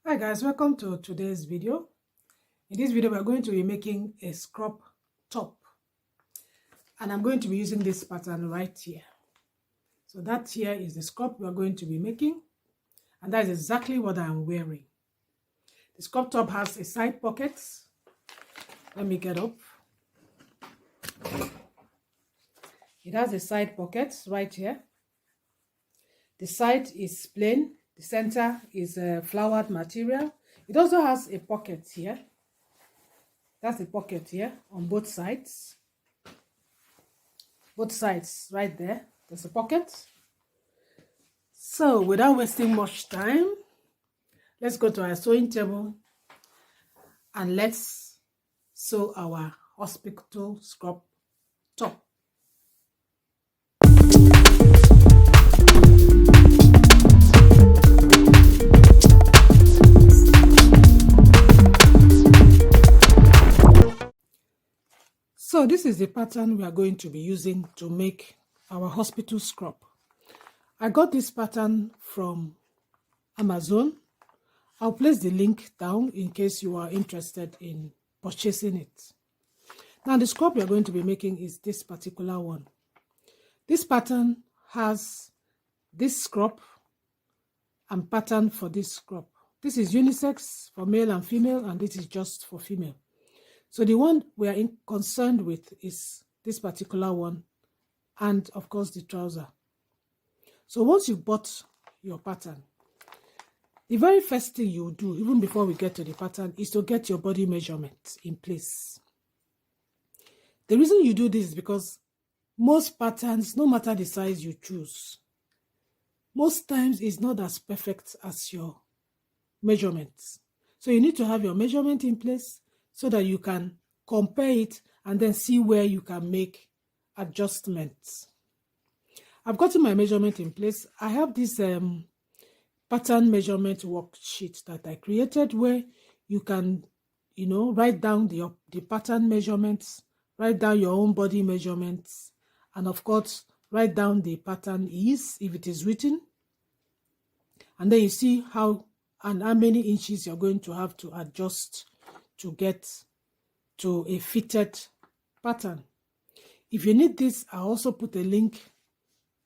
Hi guys, welcome to today's video. In this video, we're going to be making a scrub top, and I'm going to be using this pattern right here. So that here is the scrub we're going to be making, and that is exactly what I'm wearing. The scrub top has a side pocket. Let me get up. It has a side pocket right here. The side is plain. The center is a flowered material. It also has a pocket here. That's the pocket here on both sides. Both sides right there. There's a pocket. So without wasting much time, let's go to our sewing table and let's sew our hospital scrub top. So this is the pattern we are going to be using to make our hospital scrub. I got this pattern from Amazon. I'll place the link down in case you are interested in purchasing it. Now the scrub we are going to be making is this particular one. This pattern has this scrub and pattern for this scrub. This is unisex for male and female, and this is just for female. So the one we are concerned with is this particular one, and of course the trouser. So once you've bought your pattern, the very first thing you do, even before we get to the pattern, is to get your body measurement in place. The reason you do this is because most patterns, no matter the size you choose, most times it's not as perfect as your measurements. So you need to have your measurement in place so that you can compare it and then see where you can make adjustments. I've gotten my measurement in place. I have this pattern measurement worksheet that I created where you can, write down the pattern measurements, write down your own body measurements, and of course, write down the pattern is, if it is written. And then you see how and how many inches you're going to have to adjust to get to a fitted pattern. If you need this, I also put a link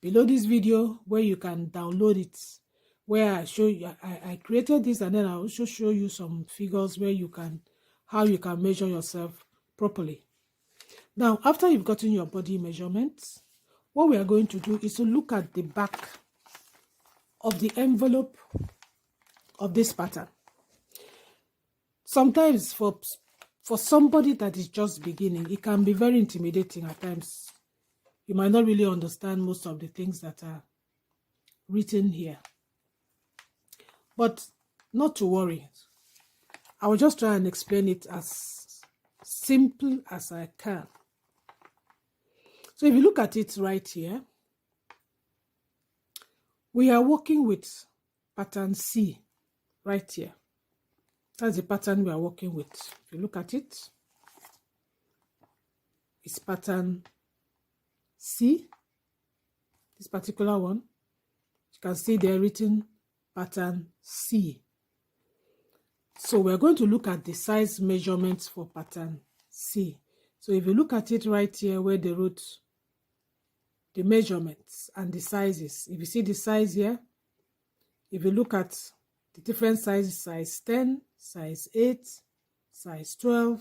below this video where you can download it, where I show you, I created this, and then I also show you some figures where how you can measure yourself properly. Now, after you've gotten your body measurements, what we are going to do is to look at the back of the envelope of this pattern. Sometimes for somebody that is just beginning, it can be very intimidating at times. You might not really understand most of the things that are written here. But not to worry. I will just try and explain it as simple as I can. So if you look at it right here, we are working with pattern C right here. That's the pattern we are working with. If you look at it, it's pattern C, this particular one. You can see there written pattern C. So we're going to look at the size measurements for pattern C. So if you look at it right here where they wrote the measurements and the sizes, if you see the size here, if you look at the different sizes, size 10, size 8, size 12,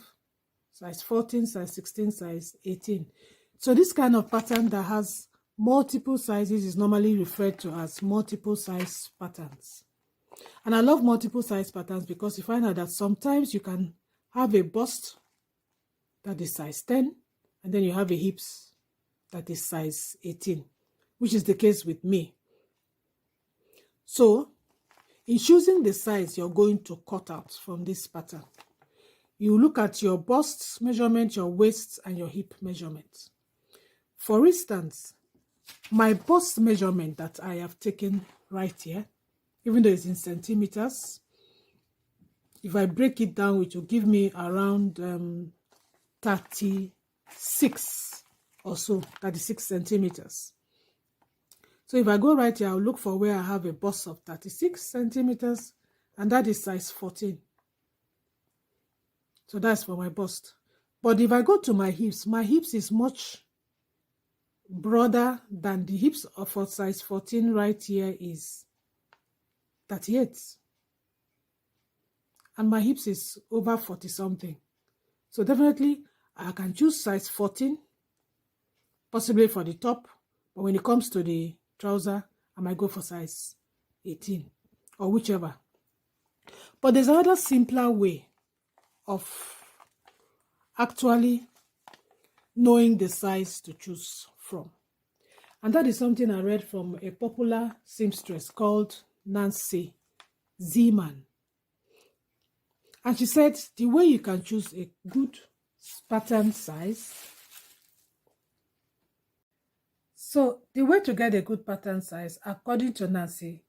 size 14, size 16, size 18. So this kind of pattern that has multiple sizes is normally referred to as multiple size patterns. And I love multiple size patterns because you find out that sometimes you can have a bust that is size 10, and then you have a hips that is size 18, which is the case with me. So in choosing the size you're going to cut out from this pattern, you look at your bust measurement, your waist, and your hip measurement. For instance, my bust measurement that I have taken right here, even though it's in centimeters, if I break it down, it will give me around 36 or so, 36 centimeters. So if I go right here, I'll look for where I have a bust of 36 centimeters and that is size 14. So that's for my bust. But if I go to my hips is much broader than the hips of a size 14 right here is 38. And my hips is over 40 something. So definitely I can choose size 14, possibly for the top. But when it comes to the trouser, I might go for size 18 or whichever. But there's another simpler way of actually knowing the size to choose from. And that is something I read from a popular seamstress called Nancy Zeman. And she said the way you can choose a good pattern size. So the way to get a good pattern size, according to Nancy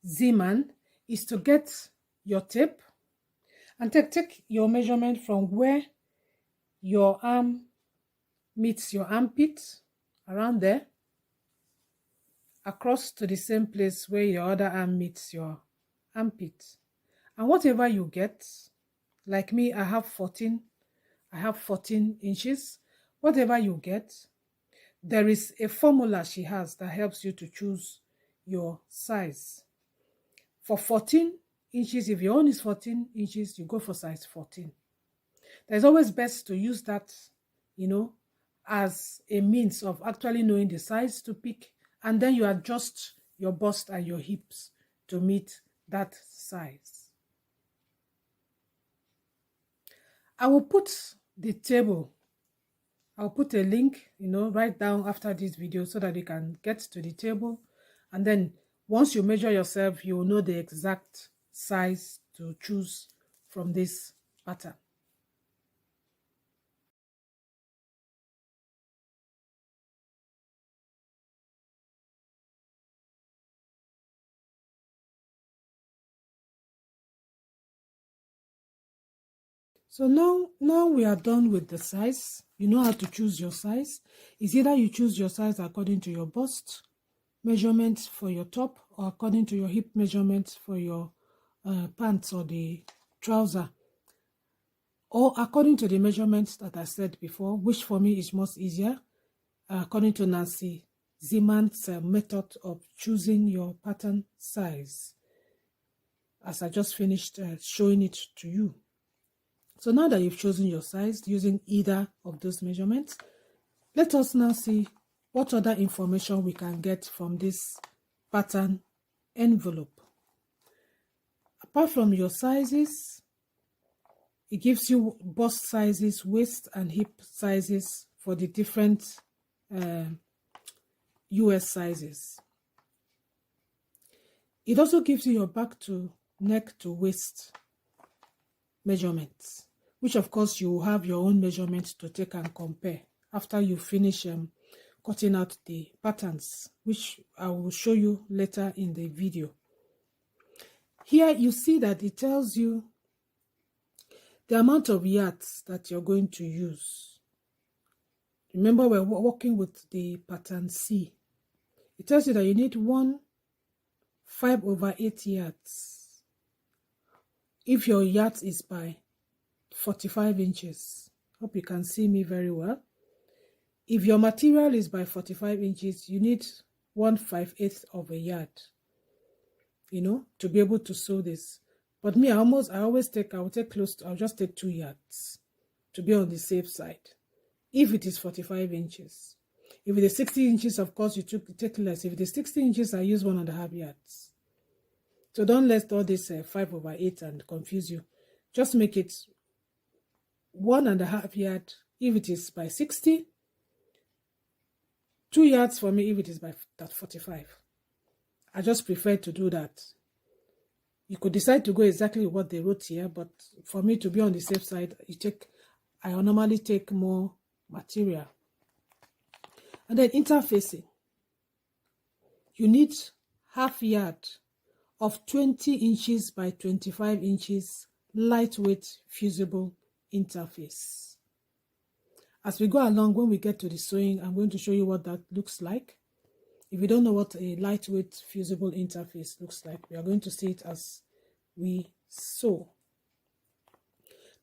Zeman, is to get your tape and take your measurement from where your arm meets your armpit, around there, across to the same place where your other arm meets your armpit. And whatever you get, like me, I have 14 inches. Whatever you get, there is a formula she has that helps you to choose your size. For 14 inches, if your own is 14 inches, you go for size 14. It's always best to use that, as a means of actually knowing the size to pick, and then you adjust your bust and your hips to meet that size. I will put the table, I'll put a link, right down after this video so that you can get to the table. And then once you measure yourself, you will know the exact size to choose from this pattern. So now we are done with the size. You know how to choose your size. It's either you choose your size according to your bust measurement for your top, or according to your hip measurement for your pants or the trouser, or according to the measurements that I said before, which for me is most easier, according to Nancy Zeman's method of choosing your pattern size, as I just finished showing it to you. So now that you've chosen your size using either of those measurements, let us now see what other information we can get from this pattern envelope. Apart from your sizes, it gives you bust sizes, waist and hip sizes for the different US sizes. It also gives you your back to neck to waist measurements, which of course you will have your own measurements to take and compare after you finish cutting out the patterns, which I will show you later in the video. Here you see that it tells you the amount of yards that you're going to use. Remember, we're working with the pattern C. It tells you that you need 5/8 yards if your yards is by 45 inches. Hope you can see me very well. If your material is by 45 inches, you need 1/5 of a yard, to be able to sew this. But me, I'll just take 2 yards to be on the safe side, if it is 45 inches. If it is 60 inches, of course, you take less. If it is 60 inches, I use 1.5 yards. So don't let all this 5/8 and confuse you. Just make it 1.5 yards if it is by 60, 2 yards for me if it is by that 45. I just prefer to do that. You could decide to go exactly what they wrote here, but for me to be on the safe side, I normally take more material. And then interfacing. You need 1/2 yard of 20 inches by 25 inches lightweight fusible interface. As we go along, when we get to the sewing, I'm going to show you what that looks like. If you don't know what a lightweight fusible interface looks like, we are going to see it as we sew.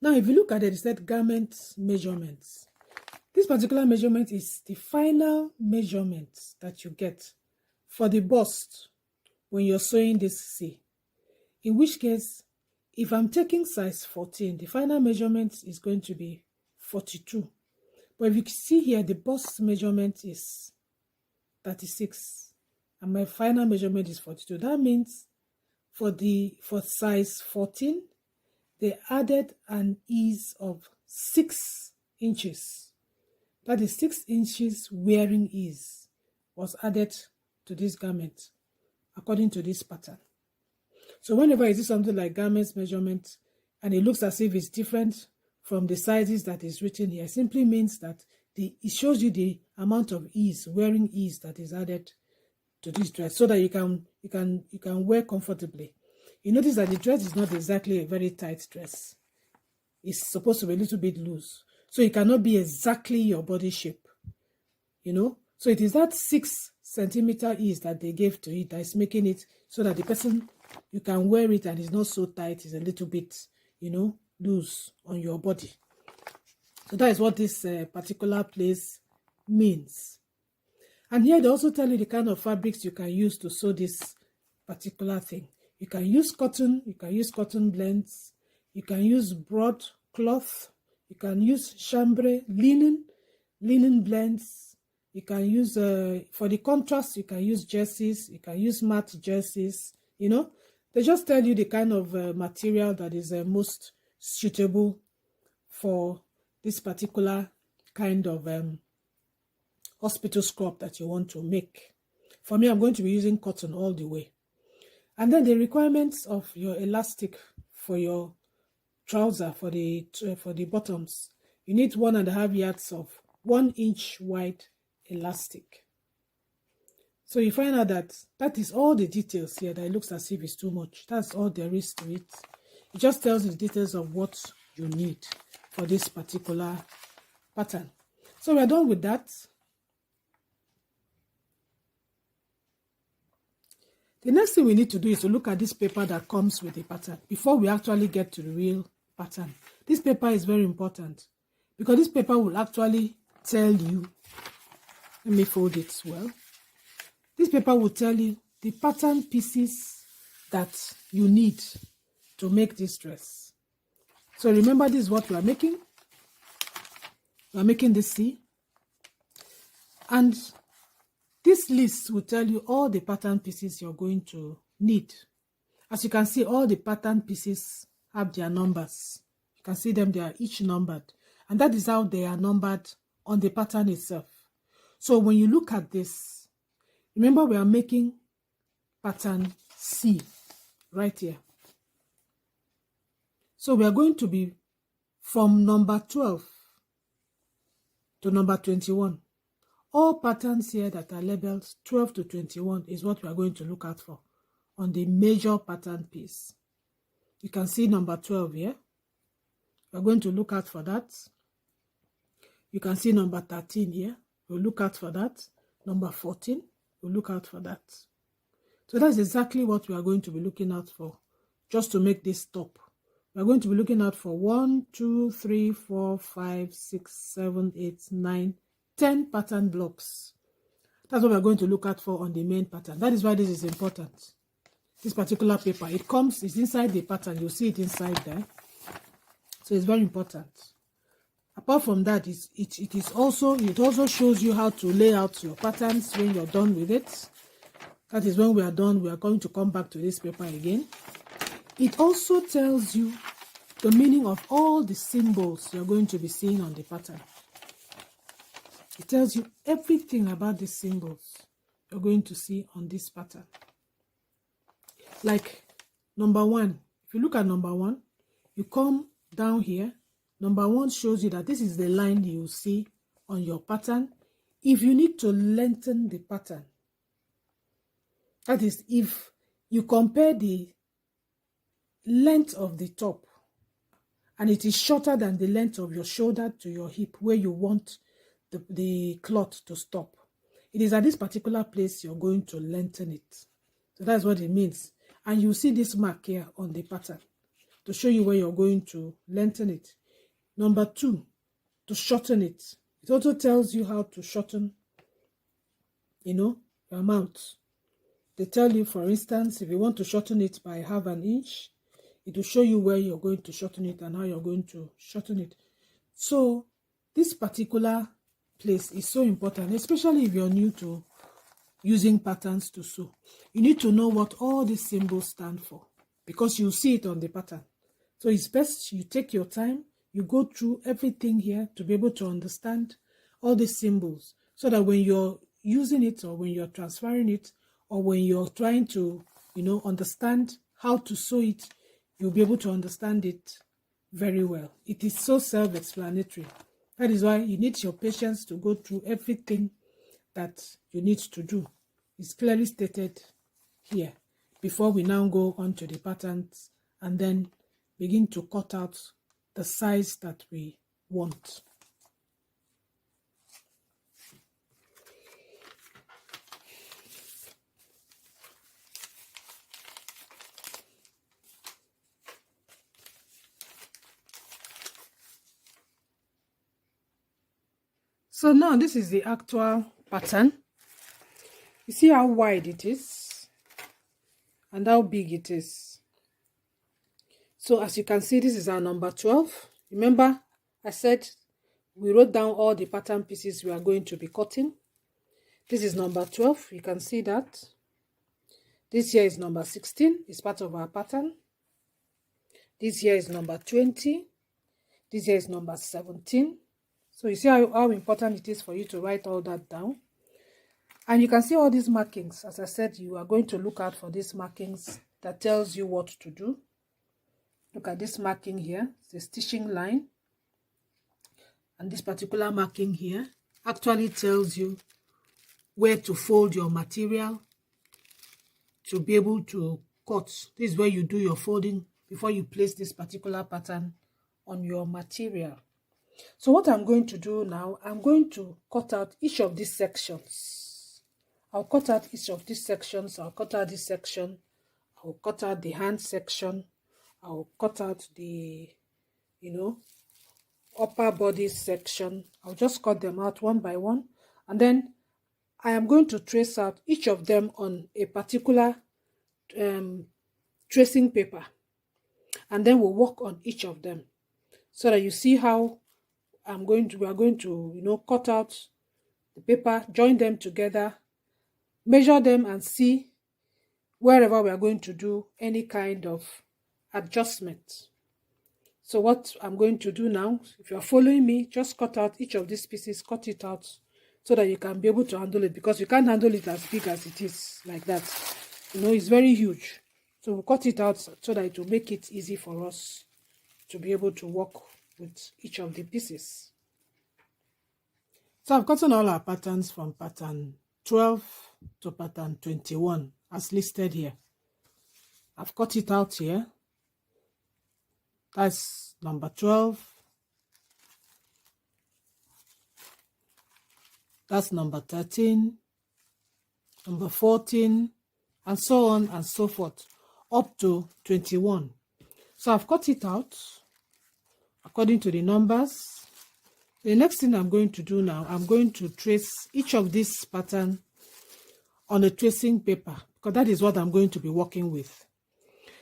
Now, if you look at it, it said garment measurements. This particular measurement is the final measurement that you get for the bust when you're sewing this C. In which case, if I'm taking size 14, the final measurement is going to be 42. But if you can see here, the bust measurement is 36 and my final measurement is 42. That means for size 14, they added an ease of 6 inches. That is 6 inches wearing ease was added to this garment according to this pattern. So whenever you see something like garments measurement and it looks as if it's different from the sizes that is written here, it simply means that it shows you the amount of ease, wearing ease that is added to this dress so that you can wear comfortably. You notice that the dress is not exactly a very tight dress. It's supposed to be a little bit loose. So it cannot be exactly your body shape, you know. So it is that 6 centimeter ease that they gave to it that is making it so that the person, you can wear it and it's not so tight, it's a little bit, you know, loose on your body. So that is what this particular place means. And here they also tell you the kind of fabrics you can use to sew this particular thing. You can use cotton, you can use cotton blends, you can use broadcloth, you can use chambray, linen blends, you can use, for the contrast, you can use jerseys, you can use matte jerseys, you know. They just tell you the kind of material that is most suitable for this particular kind of hospital scrub that you want to make. For me, I'm going to be using cotton all the way. And then the requirements of your elastic for your trouser, for the bottoms. You need 1.5 yards of 1 inch wide elastic. So you find out that that is all the details here, that it looks as if it's too much. That's all there is to it. It just tells you the details of what you need for this particular pattern. So we're done with that. The next thing we need to do is to look at this paper that comes with the pattern before we actually get to the real pattern. This paper is very important because this paper will actually tell you, let me fold it well. This paper will tell you the pattern pieces that you need to make this dress. So remember, this is what we are making. We are making this C. And this list will tell you all the pattern pieces you're going to need. As you can see, all the pattern pieces have their numbers. You can see them, they are each numbered. And that is how they are numbered on the pattern itself. So when you look at this, remember we are making pattern C right here. So we are going to be from number 12 to number 21. All patterns here that are labeled 12 to 21 is what we are going to look out for on the major pattern piece. You can see number 12 here. We're going to look out for that. You can see number 13 here. We'll look out for that. Number 14, we'll look out for that. So that's exactly what we are going to be looking out for, just to make this top. We're going to be looking out for 1, 2, 3, 4, 5, 6, 7, 8, 9, 10 pattern blocks. That's what we're going to look out for on the main pattern. That is why this is important. This particular paper, it's inside the pattern. You'll see it inside there. So it's very important. Apart from that, it also shows you how to lay out your patterns when you're done with it. That is when we are done, we are going to come back to this paper again. It also tells you the meaning of all the symbols you're going to be seeing on the pattern. It tells you everything about the symbols you're going to see on this pattern. Like number 1, if you look at number 1, you come down here. Number 1 shows you that this is the line you see on your pattern. If you need to lengthen the pattern, that is, if you compare the length of the top and it is shorter than the length of your shoulder to your hip where you want the cloth to stop, it is at this particular place you're going to lengthen it. So that's what it means. and you see this mark here on the pattern to show you where you're going to lengthen it. Number 2, to shorten it. It also tells you how to shorten, your mouth. They tell you, for instance, if you want to shorten it by ½ an inch, it will show you where you're going to shorten it and how you're going to shorten it. So this particular place is so important, especially if you're new to using patterns to sew. You need to know what all these symbols stand for, because you see it on the pattern. So it's best you take your time, you go through everything here to be able to understand all these symbols, so that when you're using it, or when you're transferring it, or when you're trying to, understand how to sew it, you'll be able to understand it very well. It is so self-explanatory. That is why you need your patience to go through everything that you need to do. It's clearly stated here before we now go on to the patterns and then begin to cut out the size that we want. So now this is the actual pattern. You see how wide it is and how big it is. So as you can see, this is our number 12. Remember, I said we wrote down all the pattern pieces we are going to be cutting. This is number 12. You can see that. This here is number 16. It's part of our pattern. This here is number 20. This here is number 17. So you see how important it is for you to write all that down. And you can see all these markings. As I said, you are going to look out for these markings that tells you what to do. Look at this marking here, it's a stitching line. And this particular marking here actually tells you where to fold your material to be able to cut. This is where you do your folding before you place this particular pattern on your material. So what I'm going to do now, I'm going to cut out each of these sections. I'll cut out each of these sections. I'll cut out this section. I'll cut out the hand section. I'll cut out the, upper body section. I'll just cut them out one by one. And then I am going to trace out each of them on a particular tracing paper. And then we'll work on each of them so that you see how we are going to, cut out the paper, join them together, measure them, and see wherever we are going to do any kind of adjustment. So what I'm going to do now, if you're following me, just cut out each of these pieces, cut it out so that you can be able to handle it, because you can't handle it as big as it is like that. It's very huge. So we'll cut it out so that it will make it easy for us to be able to work with each of the pieces. So I've gotten all our patterns from pattern 12 to pattern 21 as listed here. I've cut it out here. That's number 12. That's number 13, number 14, and so on and so forth, up to 21. So I've cut it out according to the numbers. The next thing I'm going to do now, I'm going to trace each of these patterns on a tracing paper, because that is what I'm going to be working with.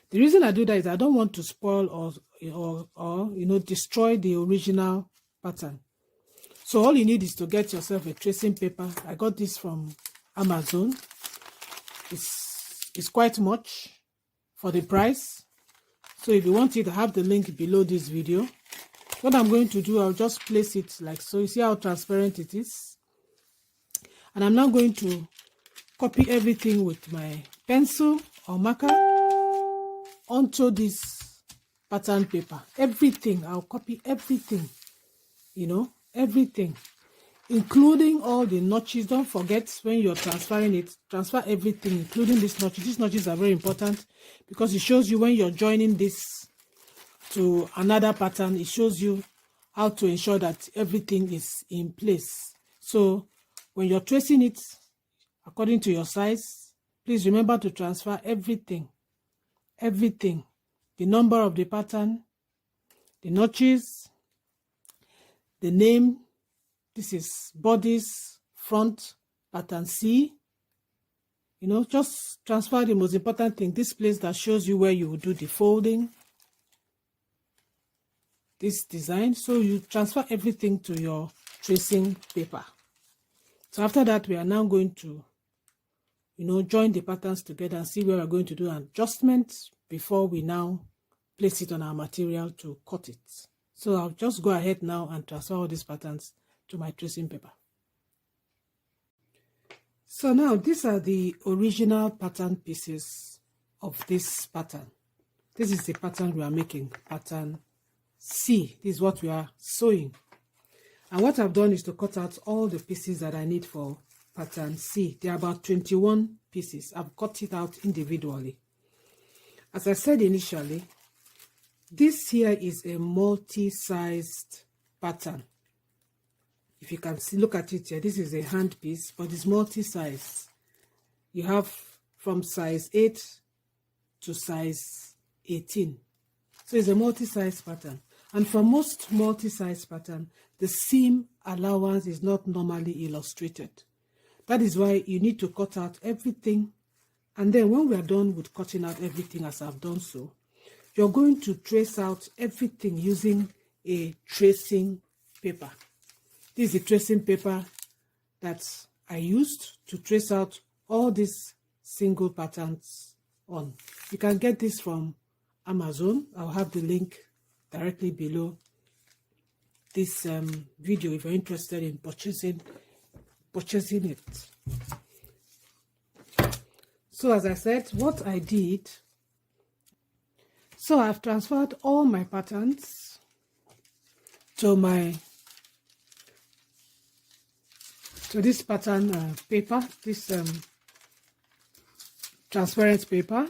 The reason I do that is I don't want to spoil or destroy the original pattern. So all you need is to get yourself a tracing paper. I got this from Amazon. It's quite much for the price. So if you want it, I have the link below this video. What I'm going to do, I'll just place it like so. You see how transparent it is? And I'm now going to copy everything with my pencil or marker onto this pattern paper. Everything, I'll copy everything, everything, including all the notches. Don't forget, when you're transferring it, transfer everything, including these notches. These notches are very important because it shows you when you're joining this to another pattern, it shows you how to ensure that everything is in place. So when you're tracing it according to your size, please remember to transfer everything everything, the number of the pattern, the notches, the name. This is bodice, front, pattern C. You know, just transfer the most important thing, this place that shows you where you will do the folding, this design. So you transfer everything to your tracing paper. So after that, we are now going to, you know, join the patterns together and see where we're going to do an adjustment before we now place it on our material to cut it. So I'll just go ahead now and transfer all these patterns to my tracing paper. So now these are the original pattern pieces of this pattern. This is the pattern we are making, pattern C. This is what we are sewing. And what I've done is to cut out all the pieces that I need for pattern C. There are about 21 pieces. I've cut it out individually. As I said initially, this here is a multi-sized pattern. If you can see, look at it here, this is a hand piece, but it's multi-size. You have from size 8 to size 18. So it's a multi-size pattern. And for most multi-size pattern, the seam allowance is not normally illustrated. That is why you need to cut out everything. And then when we are done with cutting out everything, as I've done so, you're going to trace out everything using a tracing paper. This is the tracing paper that I used to trace out all these single patterns on. You can get this from Amazon. I'll have the link directly below this video if you're interested in purchasing it. So as I said, what I did, so I've transferred all my patterns to this pattern paper, this transparent paper,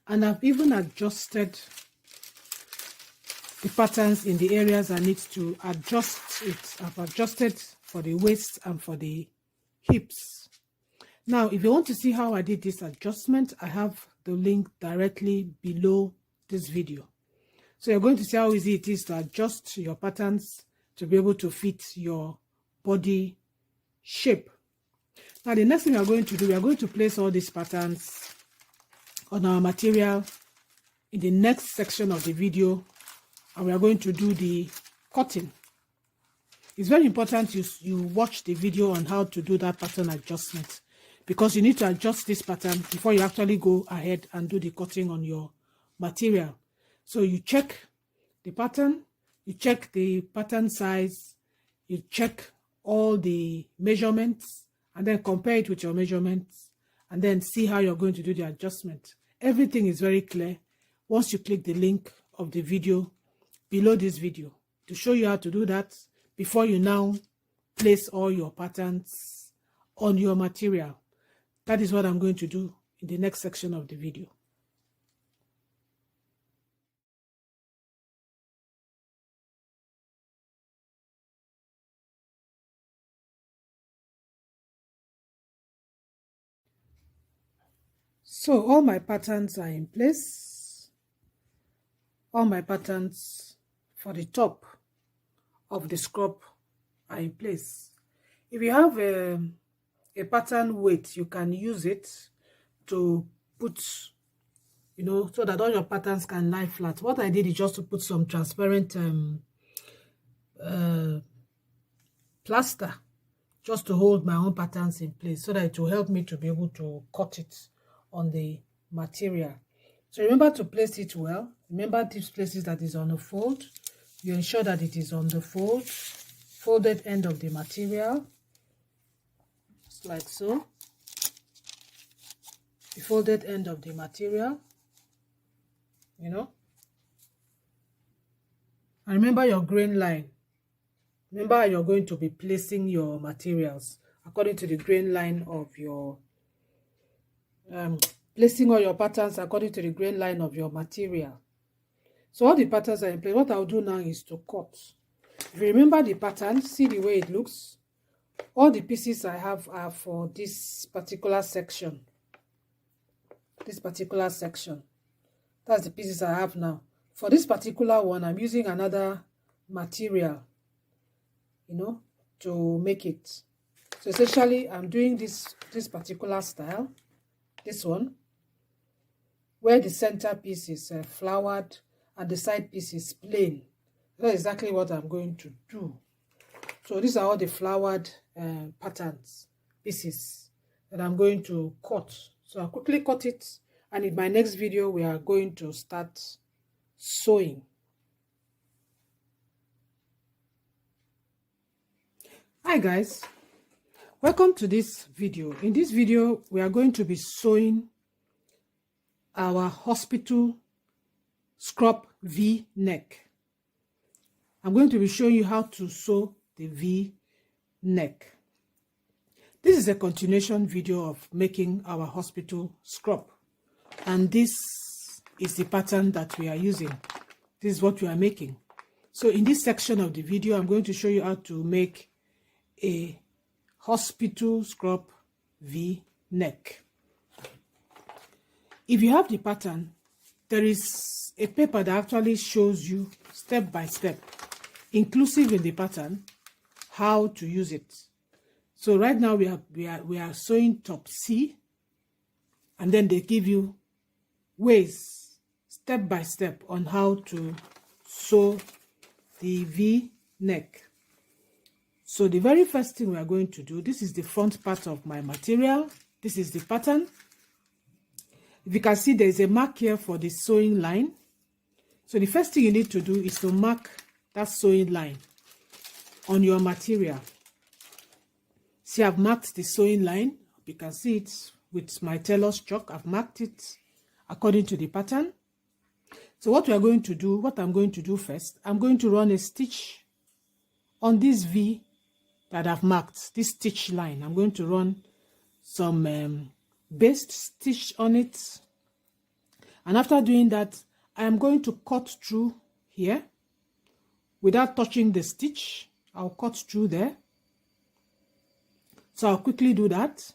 and I've even adjusted the patterns in the areas I need to adjust it. I've adjusted for the waist and for the hips. Now, if you want to see how I did this adjustment, I have the link directly below this video. So you're going to see how easy it is to adjust your patterns to be able to fit your body shape. Now, the next thing we are going to do, we are going to place all these patterns on our material in the next section of the video, and we are going to do the cutting. It's very important you watch the video on how to do that pattern adjustment, because you need to adjust this pattern before you actually go ahead and do the cutting on your material. So you check the pattern, you check the pattern size, you check all the measurements, and then compare it with your measurements, and then see how you're going to do the adjustment. Everything is very clear once you click the link of the video below this video to show you how to do that before you now place all your patterns on your material. That is what I'm going to do in the next section of the video. So all my patterns are in place. All my patterns for the top of the scrub are in place. If you have a pattern weight, you can use it to put, you know, so that all your patterns can lie flat. What I did is just to put some transparent plaster just to hold my own patterns in place, so that it will help me to be able to cut it on the material. So remember to place it well. Remember these places that is on the fold. You ensure that it is on the folded end of the material, just like so. The folded end of the material, you know. And remember your grain line. Remember how you're going to be placing your materials according to the grain line of your placing all your patterns according to the grain line of your material. So all the patterns are in place. What I'll do now is to cut. If you remember the pattern, see the way it looks. All the pieces I have are for this particular section. this particular section. That's the pieces I have now. For this particular one, I'm using another material, you know, to make it. So essentially, I'm doing this particular style, this one, where the center piece is flowered and the side piece is plain. That's exactly what I'm going to do. So these are all the flowered patterns, pieces that I'm going to cut. So I'll quickly cut it, and in my next video, we are going to start sewing. Hi guys, welcome to this video. In this video, we are going to be sewing our hospital scrub V neck. I'm going to be showing you how to sew the V neck. This is a continuation video of making our hospital scrub, and this is the pattern that we are using. This is what we are making. So in this section of the video, I'm going to show you how to make a hospital scrub V neck. If you have the pattern, there is a paper that actually shows you step by step, inclusive in the pattern, how to use it. So right now we are sewing top C, and then they give you ways step by step on how to sew the V neck. So the very first thing we are going to do, this is the front part of my material. This is the pattern. If you can see, there is a mark here for the sewing line. So the first thing you need to do is to mark that sewing line on your material. See, I've marked the sewing line. You can see it with my tailor's chalk. I've marked it according to the pattern. So what we are going to do, what I'm going to do first, I'm going to run a stitch on this V that I've marked, this stitch line. I'm going to run some baste stitch on it, and after doing that, I am going to cut through here without touching the stitch. I'll cut through there. So I'll quickly do that.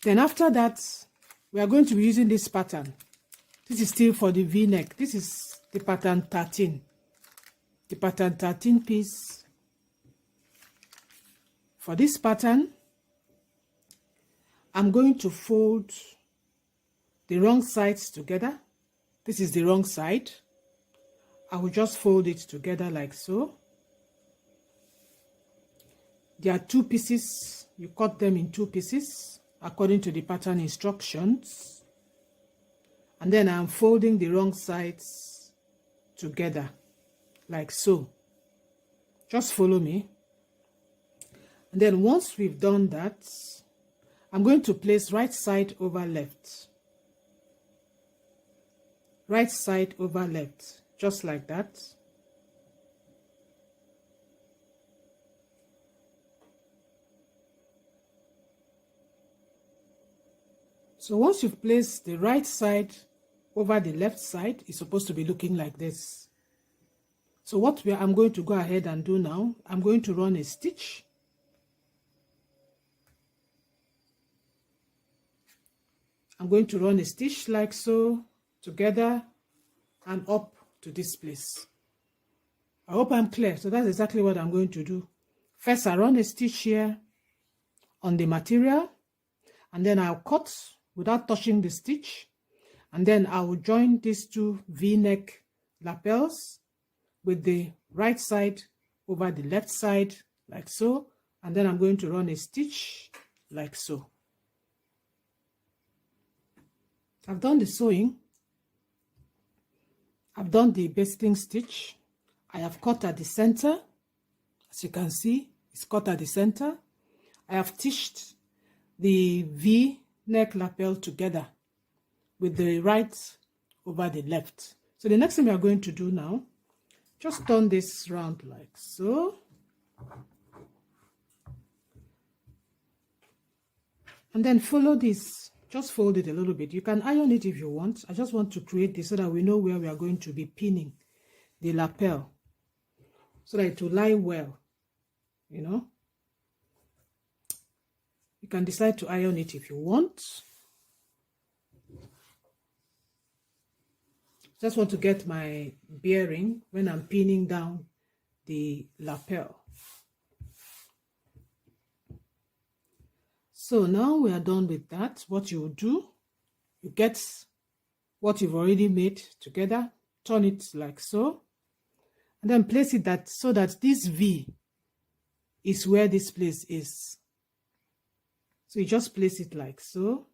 Then after that, we are going to be using this pattern. This is still for the V neck. This is the pattern 13. The pattern 13 piece. For this pattern, I'm going to fold the wrong sides together. This is the wrong side. I will just fold it together like so. There are two pieces. You cut them in two pieces according to the pattern instructions. And then I'm folding the wrong sides together like so. Just follow me. And then once we've done that, I'm going to place right side over left. Right side over left, just like that. So once you've placed the right side over the left side, it's supposed to be looking like this. So what I'm going to go ahead and do now, I'm going to run a stitch. I'm going to run a stitch like so, together and up to this place. I hope I'm clear. So that's exactly what I'm going to do. First, I run a stitch here on the material, and then I'll cut without touching the stitch, and then I will join these two V-neck lapels with the right side over the left side like so, and then I'm going to run a stitch like so. I've done the sewing. I've done the basting stitch. I have cut at the center. As you can see, it's cut at the center. I have stitched the V neck lapel together with the right over the left. So the next thing we are going to do now, just turn this round like so. And then follow this. Just fold it a little bit. You can iron it if you want. I just want to create this so that we know where we are going to be pinning the lapel, so that it will lie well, you know. You can decide to iron it if you want. Just want to get my bearing when I'm pinning down the lapel. So now we are done with that. What you will do, you get what you've already made together, turn it like so, and then place it that so that this V is where this place is. So you just place it like so.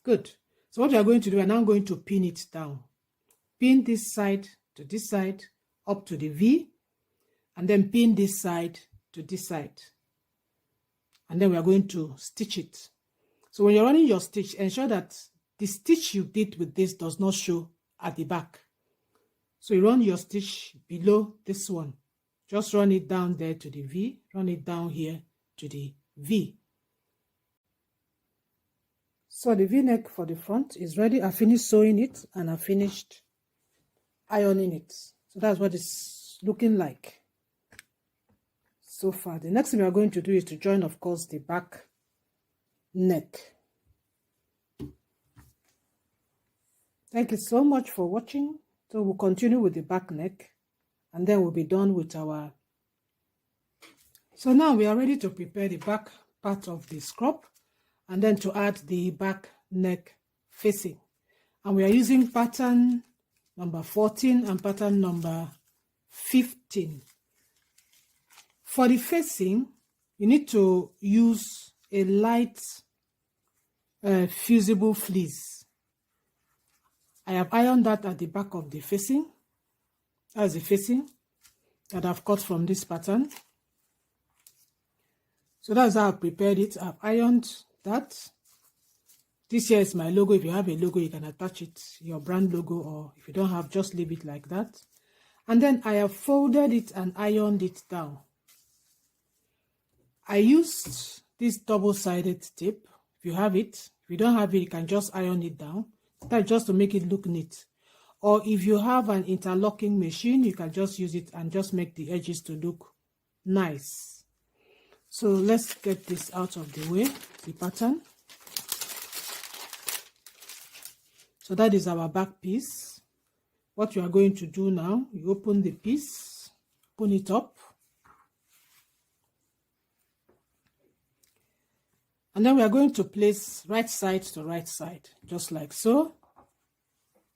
Good. So what we are going to do, we're now going to pin it down. Pin this side to this side up to the V, and then pin this side to this side. And then we are going to stitch it. So when you're running your stitch, ensure that the stitch you did with this does not show at the back. So you run your stitch below this one. Just run it down there to the V, run it down here to the V. So the V-neck for the front is ready. I finished sewing it and I finished ironing it. So that's what it's looking like so far. The next thing we are going to do is to join, of course, the back neck. Thank you so much for watching. So we'll continue with the back neck and then we'll be done with our... So now we are ready to prepare the back part of the scrub and then to add the back neck facing. And we are using pattern number 14 and pattern number 15. For the facing, you need to use a light fusible fleece. I have ironed that at the back of the facing. That's the facing that I've cut from this pattern. So that's how I've prepared it. I've ironed that. This here is my logo. If you have a logo, you can attach it, your brand logo, or if you don't have, just leave it like that. And then I have folded it and ironed it down. I used this double-sided tape. If you have it, if you don't have it, you can just iron it down. That's just to make it look neat. Or if you have an interlocking machine, you can just use it and just make the edges to look nice. So let's get this out of the way, the pattern. So that is our back piece. What you are going to do now, you open the piece, open it up. And then we are going to place right side to right side, just like so,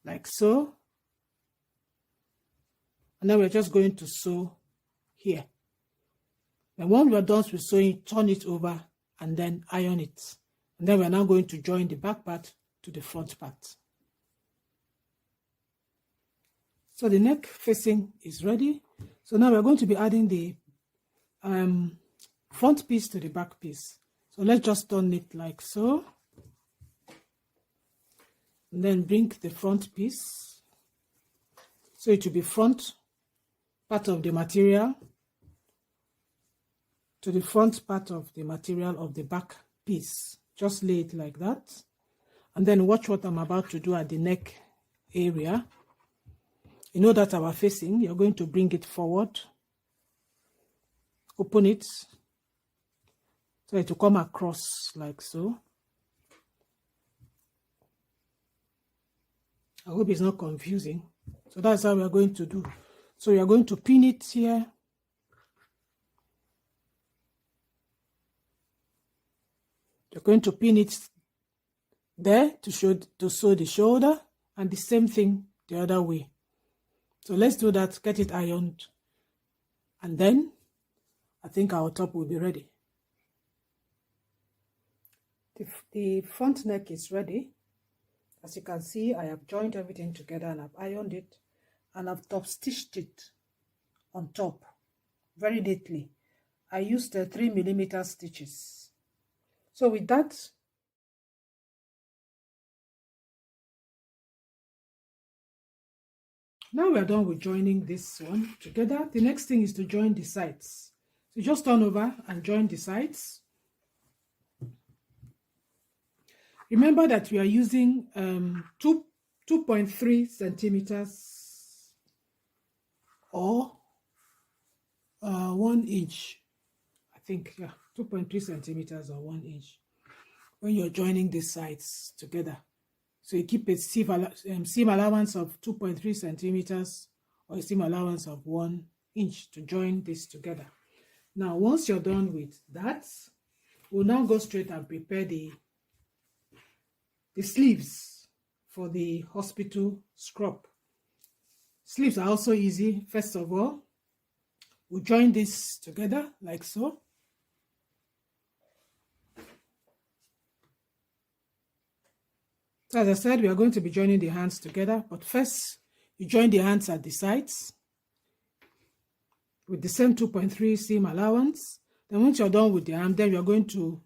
like so. And then we're just going to sew here. And when we're done with sewing, turn it over and then iron it. And then we're now going to join the back part to the front part. So the neck facing is ready. So now we're going to be adding the front piece to the back piece. So let's just turn it like so. And then bring the front piece. So it will be front part of the material to the front part of the material of the back piece. Just lay it like that. And then watch what I'm about to do at the neck area. You know that our facing, you're going to bring it forward. Open it. So it will come across like so. I hope it's not confusing. So that's how we are going to do. So we are going to pin it here. You're going to pin it there to sew the shoulder, and the same thing the other way. So let's do that, get it ironed, and then I think our top will be ready. The front neck is ready. As you can see, I have joined everything together and I've ironed it and I've top stitched it on top very neatly. I used 3mm stitches. So with that, now we are done with joining this one together. The next thing is to join the sides. So just turn over and join the sides. Remember that we are using 2.3 centimeters or 1 inch. I think, yeah, 2.3 centimeters or 1 inch. when you're joining these sides together. So you keep a seam allowance of 2.3 centimeters or a seam allowance of 1 inch to join this together. Now, once you're done with that, we'll now go straight and prepare the sleeves for the hospital scrub. Sleeves are also easy. First of all, we'll join this together like so. So as I said, we are going to be joining the hands together, but first you join the hands at the sides with the same 2.3 seam allowance. Then once you're done with the arm, then you're going to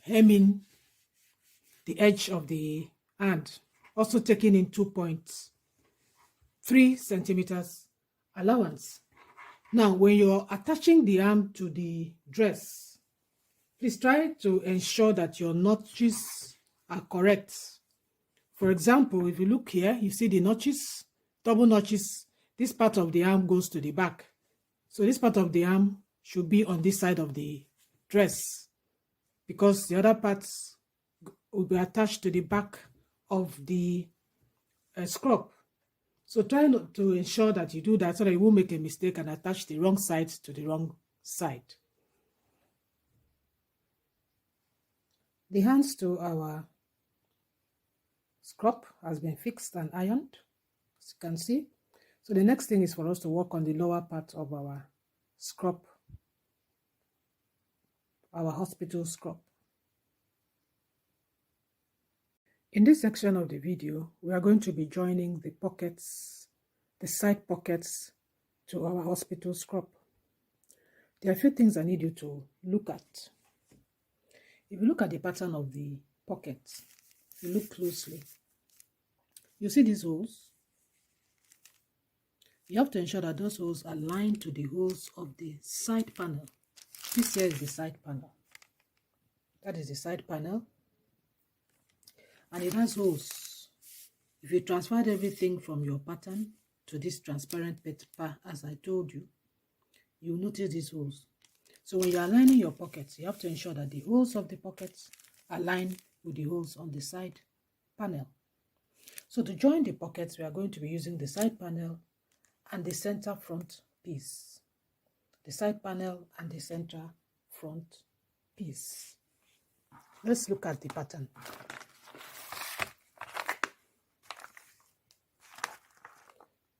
hem in the edge of the hand, also taking in 2.3 centimeters allowance. Now, when you're attaching the arm to the dress, please try to ensure that your notches are correct. For example, if you look here, you see the notches, double notches. This part of the arm goes to the back. So this part of the arm should be on this side of the dress because the other parts will be attached to the back of the scrub. So try not to ensure that you do that so that you won't make a mistake and attach the wrong side to the wrong side. The hands to our scrub has been fixed and ironed, as you can see. So the next thing is for us to work on the lower part of our scrub, our hospital scrub. In this section of the video, we are going to be joining the pockets, the side pockets to our hospital scrub. There are a few things I need you to look at. If you look at the pattern of the pockets, if you look closely, you see these holes. You have to ensure that those holes are aligned to the holes of the side panel. This here is the side panel. That is the side panel. And it has holes. If you transferred everything from your pattern to this transparent paper, as I told you, you'll notice these holes. So when you're aligning your pockets, you have to ensure that the holes of the pockets align with the holes on the side panel. So to join the pockets, we are going to be using the side panel and the center front piece. The side panel and the center front piece. Let's look at the pattern.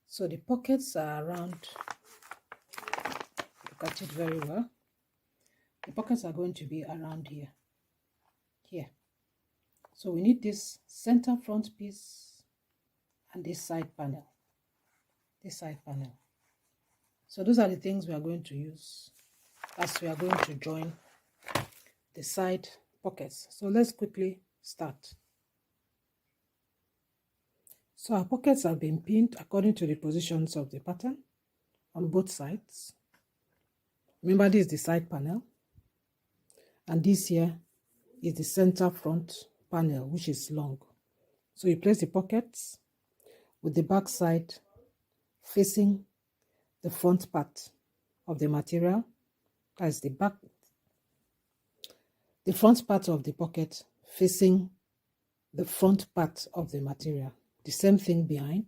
So the pockets are around, look at it very well. The pockets are going to be around here. So we need this center front piece and this side panel. So those are the things we are going to use as we are going to join the side pockets. So let's quickly start. So our pockets have been pinned according to the positions of the pattern on both sides. Remember, this is the side panel, and this here is the center front panel, which is long. So you place the pockets with the back side facing the front part of the material. That is the back, the front part of the pocket facing the front part of the material. The same thing behind.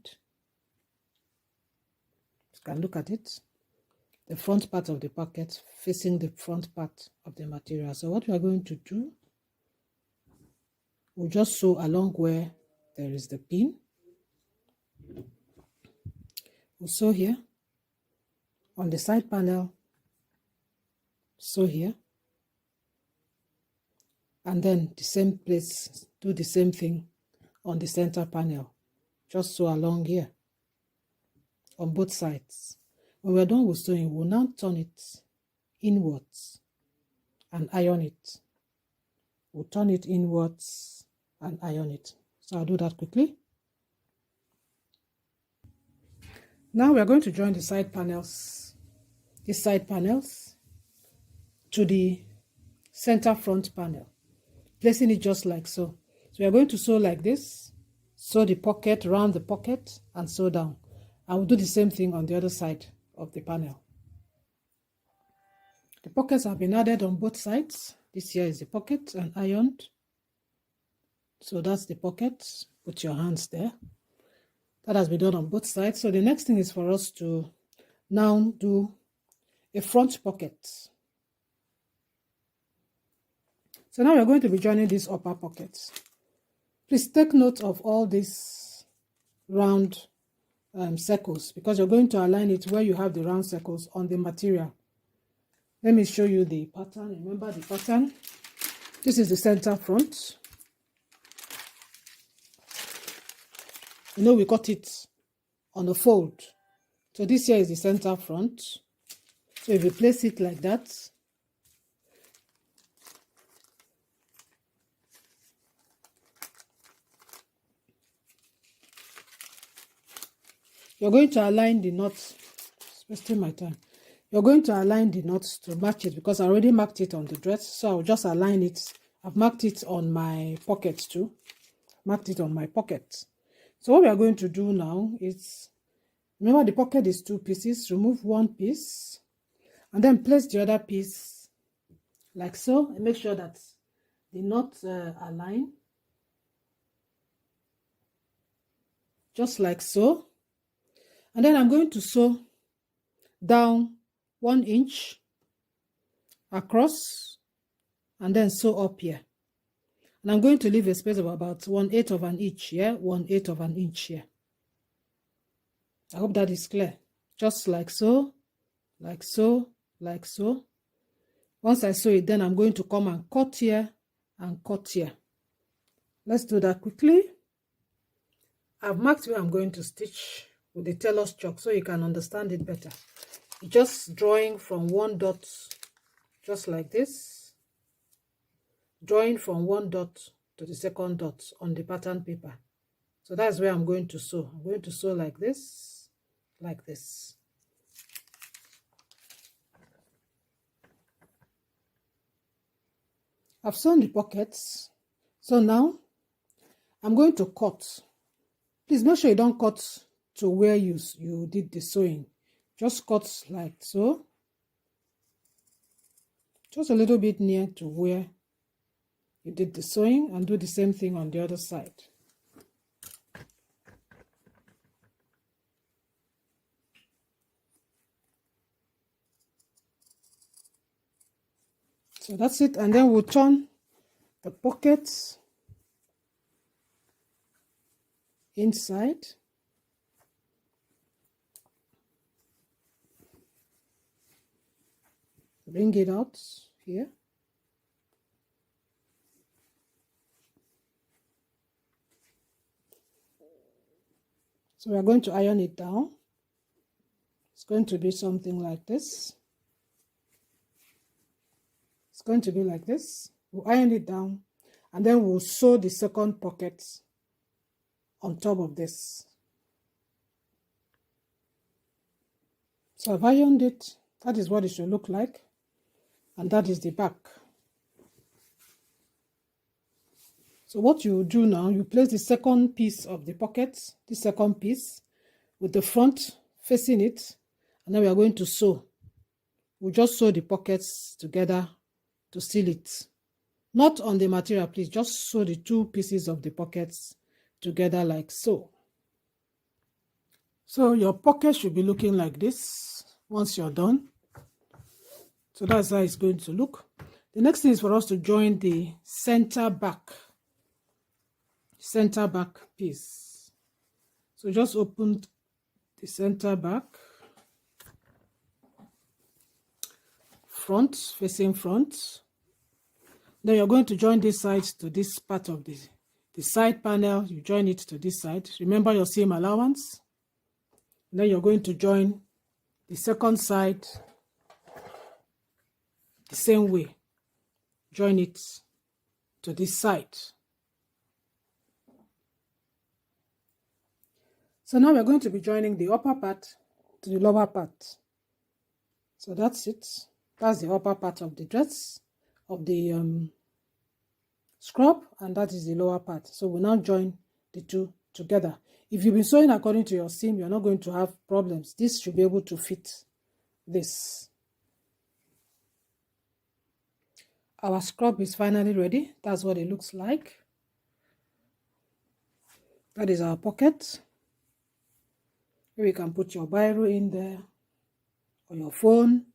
You can look at it. The front part of the pocket facing the front part of the material. So what we are going to do, we'll just sew along where there is the pin. We'll sew here on the side panel, sew here, and then the same place, do the same thing on the center panel. Just sew along here on both sides. When we're done with sewing, we'll now turn it inwards and iron it. We'll turn it inwards and iron it. So I'll do that quickly. Now we're going to join the side panels, these side panels, to the center front panel, placing it just like so. So we are going to sew like this, sew the pocket, round the pocket, and sew down. I will do the same thing on the other side of the panel. The pockets have been added on both sides. This here is the pocket and ironed. So that's the pocket. Put your hands there. That has been done on both sides. So the next thing is for us to now do a front pocket. So now we're going to be joining these upper pockets. Please take note of all these round circles, because you're going to align it where you have the round circles on the material. Let me show you the pattern. Remember the pattern. This is the center front. You know, we cut it on a fold. So this here is the center front. So if you place it like that, you're going to align the knots. It's wasting my time. You're going to align the knots to match it, because I already marked it on the dress. So I'll just align it. I've marked it on my pocket too. Marked it on my pocket. So what we are going to do now is, remember the pocket is 2 pieces. Remove one piece and then place the other piece like so, and make sure that the knots align. Just like so. And then I'm going to sew down 1 inch across and then sew up here. And I'm going to leave a space of about 1/8 of an inch here, 1/8 of an inch here. I hope that is clear. Just like so, like so, like so. Once I sew it, then I'm going to come and cut here and cut here. Let's do that quickly. I've marked where I'm going to stitch with the tailor's chalk so you can understand it better. Just drawing from one dot, just like this. Drawing from one dot to the second dot on the pattern paper. So that's where I'm going to sew. I'm going to sew like this, like this. I've sewn the pockets. So now I'm going to cut. Please make sure you don't cut to where you did the sewing. Just cut like so. Just a little bit near to where you did the sewing, and do the same thing on the other side. So that's it, and then we'll turn the pockets inside. Bring it out here. So we are going to iron it down. It's going to be something like this. It's going to be like this. We'll iron it down, and then we'll sew the second pocket on top of this. So I've ironed it. That is what it should look like. And that is the back. So what you do now, you place the second piece of the pocket, the second piece, with the front facing it, and then we are going to sew. We'll just sew the pockets together to seal it. Not on the material, please. Just sew the 2 pieces of the pockets together like so. So your pocket should be looking like this once you're done. So that's how it's going to look. The next thing is for us to join the center back piece. So just open the center back, front, facing front. Then you're going to join this side to this part of the side panel. You join it to this side. Remember your seam allowance. And then you're going to join the second side the same way. Join it to this side. So now we're going to be joining the upper part to the lower part. So that's it. That's the upper part of the dress, of the scrub, and that is the lower part. So we'll now join the 2 together. If you've been sewing according to your seam, you're not going to have problems. This should be able to fit this. Our scrub is finally ready. That's what it looks like. That is our pocket. Here you can put your biro in there or your phone.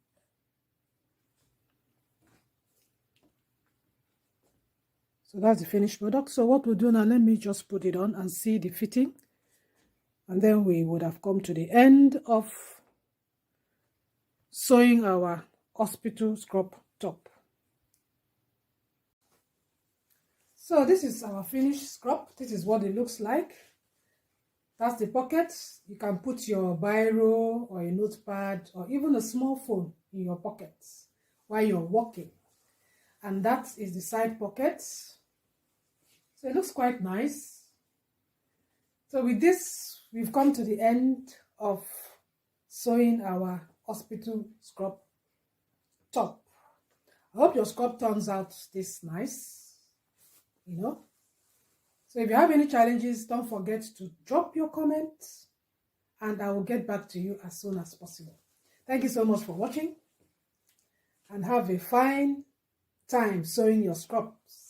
So that's the finished product. So what we'll do now, let me just put it on and see the fitting. And then we would have come to the end of sewing our hospital scrub top. So this is our finished scrub. This is what it looks like. That's the pocket. You can put your biro or a notepad or even a small phone in your pockets while you're walking. And that is the side pocket. So it looks quite nice. So with this, we've come to the end of sewing our hospital scrub top. I hope your scrub turns out this nice, you know. So if you have any challenges, don't forget to drop your comments and I will get back to you as soon as possible. Thank you so much for watching and have a fine time sewing your scrubs.